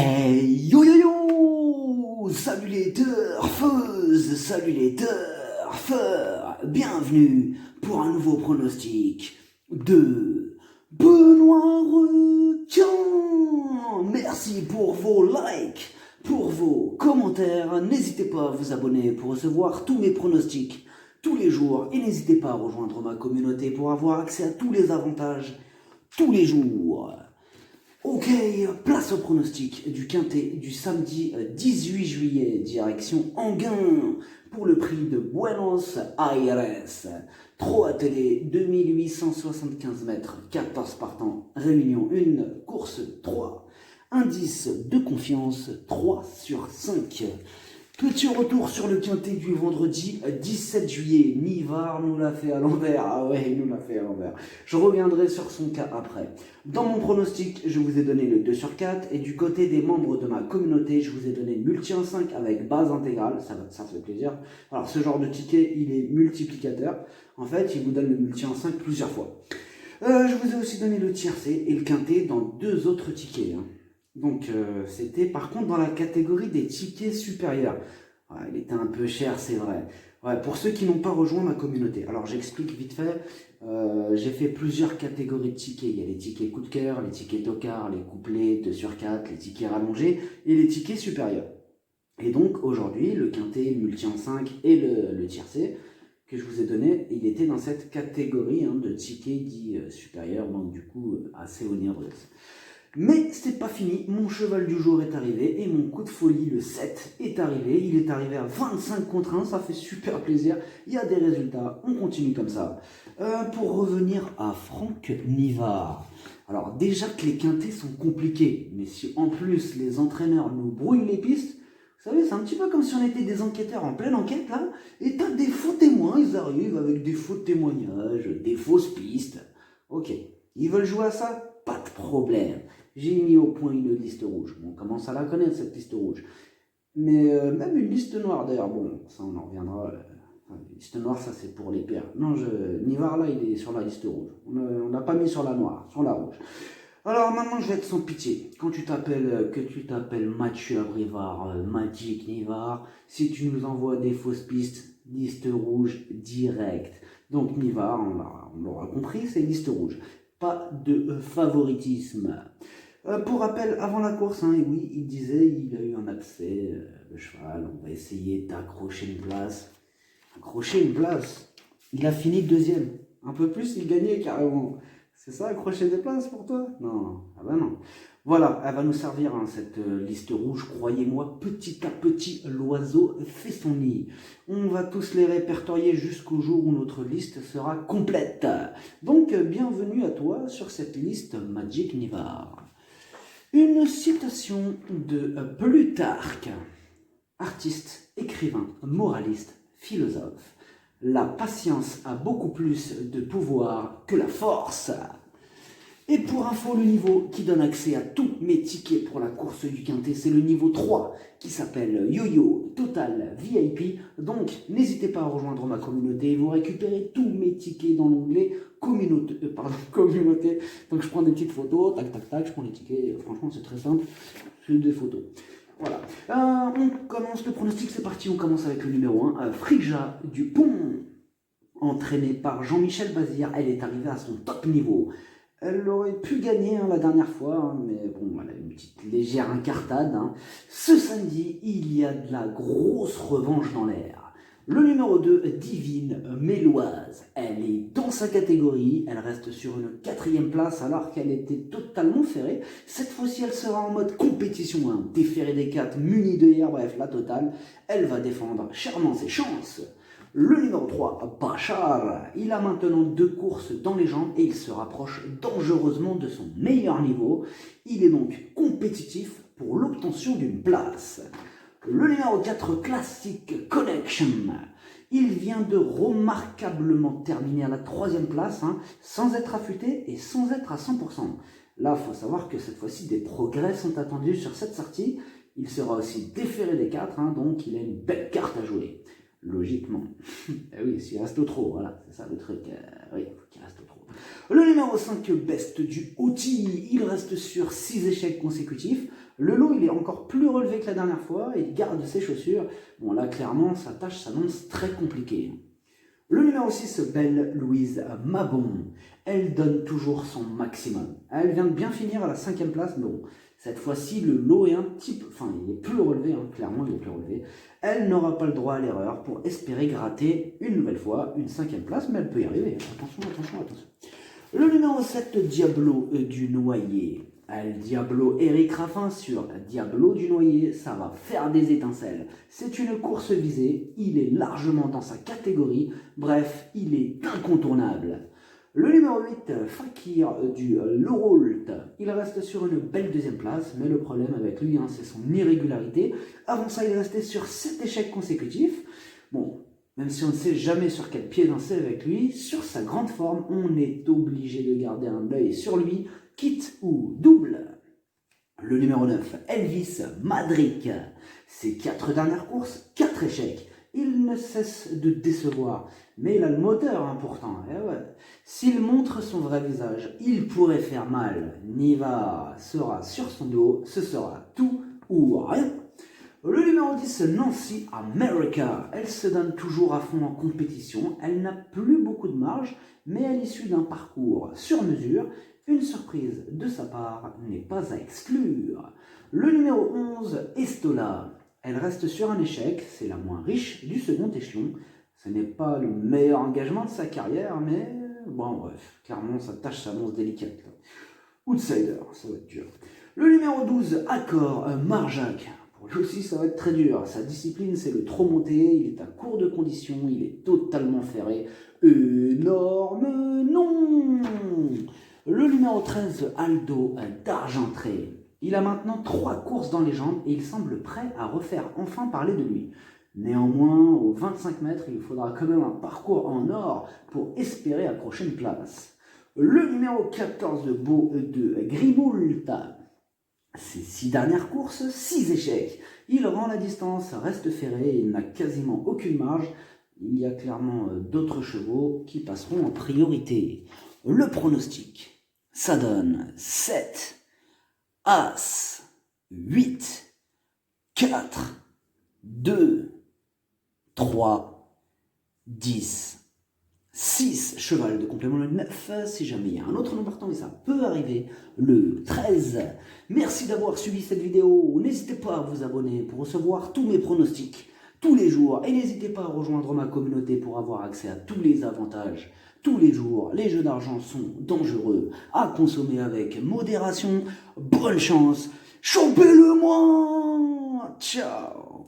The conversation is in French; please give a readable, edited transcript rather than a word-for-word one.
Hey yo yo yo! Salut les turfeuses, salut les turfeurs, bienvenue pour un nouveau pronostic de Benoît Requin. Merci pour vos likes, pour vos commentaires, n'hésitez pas à vous abonner pour recevoir tous mes pronostics tous les jours et n'hésitez pas à rejoindre ma communauté pour avoir accès à tous les avantages tous les jours. Ok, place au pronostic du quintet du samedi 18 juillet, direction Enghien, pour le prix de Buenos Aires. Trot attelé, 2875 mètres, 14 partants, réunion 1, course 3. Indice de confiance, 3 sur 5. Petit retour sur le quintet du vendredi 17 juillet. Nivard nous l'a fait à l'envers. Ah ouais, il nous l'a fait à l'envers. Je reviendrai sur son cas après. Dans mon pronostic, je vous ai donné le 2 sur 4. Et du côté des membres de ma communauté, je vous ai donné multi en 5 avec base intégrale. Ça fait plaisir. Alors ce genre de ticket, il est multiplicateur. En fait, il vous donne le multi en 5 plusieurs fois. Je vous ai aussi donné le tiercé et le quintet dans 2 autres tickets. Donc c'était par contre dans la catégorie des tickets supérieurs. Ouais, il était un peu cher, c'est vrai. Ouais, pour ceux qui n'ont pas rejoint ma communauté. Alors j'explique vite fait. J'ai fait plusieurs catégories de tickets. Il y a les tickets coup de cœur, les tickets tocard, les couplets 2 sur 4, les tickets rallongés et les tickets supérieurs. Et donc aujourd'hui, le quintet, le multi en 5 et le tiercé que je vous ai donné, il était dans cette catégorie de tickets dits supérieurs, donc du coup assez onéreux. Mais c'est pas fini, mon cheval du jour est arrivé et mon coup de folie, le 7, est arrivé. Il est arrivé à 25 contre 1, ça fait super plaisir. Il y a des résultats, on continue comme ça. Pour revenir à Franck Nivard. Alors déjà que les quintets sont compliqués, mais si en plus les entraîneurs nous brouillent les pistes, vous savez, c'est un petit peu comme si on était des enquêteurs en pleine enquête là, et t'as des faux témoins, ils arrivent avec des faux témoignages, des fausses pistes. Ok, ils veulent jouer à ça? Pas de problème. J'ai mis au point une liste rouge. Bon, on commence à la connaître, cette liste rouge. Mais même une liste noire, d'ailleurs. Bon, ça, on en reviendra. Liste noire, ça, c'est pour les pères. Non, Nivard, là, il est sur la liste rouge. On l'a pas mis sur la noire, sur la rouge. Alors, maintenant, je vais être sans pitié. Quand tu t'appelles Mathieu Abrivard, Magic Nivard, si tu nous envoies des fausses pistes, liste rouge direct. Donc, Nivard, on l'aura compris, c'est liste rouge. Pas de favoritisme. Pour rappel, avant la course, et oui, il disait il a eu un abcès de cheval, on va essayer d'accrocher une place. Accrocher une place. Il a fini deuxième. Un peu plus, il gagnait carrément. C'est ça, accrocher des places pour toi? Non, ah bah non. Voilà, elle va nous servir cette liste rouge, croyez-moi, petit à petit, l'oiseau fait son nid. On va tous les répertorier jusqu'au jour où notre liste sera complète. Donc, bienvenue à toi sur cette liste Magic Nivard. Une citation de Plutarque, artiste, écrivain, moraliste, philosophe. La patience a beaucoup plus de pouvoir que la force. Et pour info, le niveau qui donne accès à tous mes tickets pour la course du quintet, c'est le niveau 3 qui s'appelle Yo-Yo Total VIP. Donc, n'hésitez pas à rejoindre ma communauté et vous récupérez tous mes tickets dans l'onglet communauté. Donc, je prends des petites photos, tac, tac, tac, je prends les tickets. Franchement, c'est très simple. C'est des photos. Voilà. On commence le pronostic, c'est parti. On commence avec le numéro 1, Frigja Dupont. Entraînée par Jean-Michel Bazir, elle est arrivée à son top niveau. Elle aurait pu gagner la dernière fois, mais bon, elle a une petite légère incartade. Ce samedi, il y a de la grosse revanche dans l'air. Le numéro 2, Divine Méloise. Elle est dans sa catégorie, elle reste sur une 4e place alors qu'elle était totalement ferrée. Cette fois-ci, elle sera en mode compétition, déférée des 4, munie de hier, bref, la totale. Elle va défendre chèrement ses chances. Le numéro 3, Bachar, il a maintenant 2 courses dans les jambes et il se rapproche dangereusement de son meilleur niveau. Il est donc compétitif pour l'obtention d'une place. Le numéro 4, Classic Connection, il vient de remarquablement terminer à la 3e place, sans être affûté et sans être à 100%. Là, il faut savoir que cette fois-ci, des progrès sont attendus sur cette sortie. Il sera aussi déféré des 4, donc il a une belle carte à jouer. Logiquement. Eh oui, s'il reste au trot, voilà, c'est ça le truc. Oui, il faut qu'il reste au trot. Le numéro 5, Best du Oti, il reste sur 6 échecs consécutifs. Le lot, il est encore plus relevé que la dernière fois, et il garde ses chaussures. Bon, là, clairement, sa tâche s'annonce très compliquée. Le numéro 6, Belle Louise Mabon, elle donne toujours son maximum. Elle vient de bien finir à la 5e place, mais bon, cette fois-ci, le lot est un petit peu... Enfin, il est plus relevé, hein, clairement, il est plus relevé. Elle n'aura pas le droit à l'erreur pour espérer gratter une nouvelle fois une 5e place, mais elle peut y arriver. Attention, attention, attention. Le numéro 7, Diablo du Noyer. El Diablo Eric Raffin sur Diablo du Noyer, ça va faire des étincelles. C'est une course visée, il est largement dans sa catégorie, bref, il est incontournable. Le numéro 8, Fakir du Lorolt, il reste sur une belle 2e place, mais le problème avec lui, c'est son irrégularité. Avant ça, il est resté sur 7 échecs consécutifs. Bon, même si on ne sait jamais sur quel pied danser avec lui, sur sa grande forme, on est obligé de garder un œil sur lui, quitte ou double. Le numéro 9, Elvis Madric. Ses 4 dernières courses, 4 échecs. Il ne cesse de décevoir, mais il a le moteur pourtant. Ouais. S'il montre son vrai visage, il pourrait faire mal. Niva sera sur son dos, ce sera tout ou rien. Le numéro 10, Nancy America. Elle se donne toujours à fond en compétition. Elle n'a plus beaucoup de marge, mais à l'issue d'un parcours sur mesure, une surprise de sa part n'est pas à exclure. Le numéro 11, Estola. Elle reste sur un échec, c'est la moins riche du second échelon. Ce n'est pas le meilleur engagement de sa carrière, mais bon bref, clairement sa tâche s'annonce délicate. Outsider, ça va être dur. Le numéro 12, Accor Marjac. Pour lui aussi, ça va être très dur. Sa discipline, c'est le trop monté, il est à court de conditions, il est totalement ferré. Énorme non. Le numéro 13, Aldo d'Argentré. Il a maintenant 3 courses dans les jambes et il semble prêt à refaire enfin parler de lui. Néanmoins, aux 25 mètres, il faudra quand même un parcours en or pour espérer accrocher une place. Le numéro 14 de Griboult. Ses 6 dernières courses, 6 échecs. Il rend la distance, reste ferré et il n'a quasiment aucune marge. Il y a clairement d'autres chevaux qui passeront en priorité. Le pronostic, ça donne 7, As, 8, 4, 2, 3, 10, 6, cheval de complément le 9, si jamais il y a un autre nom partant, mais ça peut arriver, le 13. Merci d'avoir suivi cette vidéo, n'hésitez pas à vous abonner pour recevoir tous mes pronostics tous les jours, et n'hésitez pas à rejoindre ma communauté pour avoir accès à tous les avantages. Tous les jours, les jeux d'argent sont dangereux, à consommer avec modération. Bonne chance, chopez-le moi. Ciao.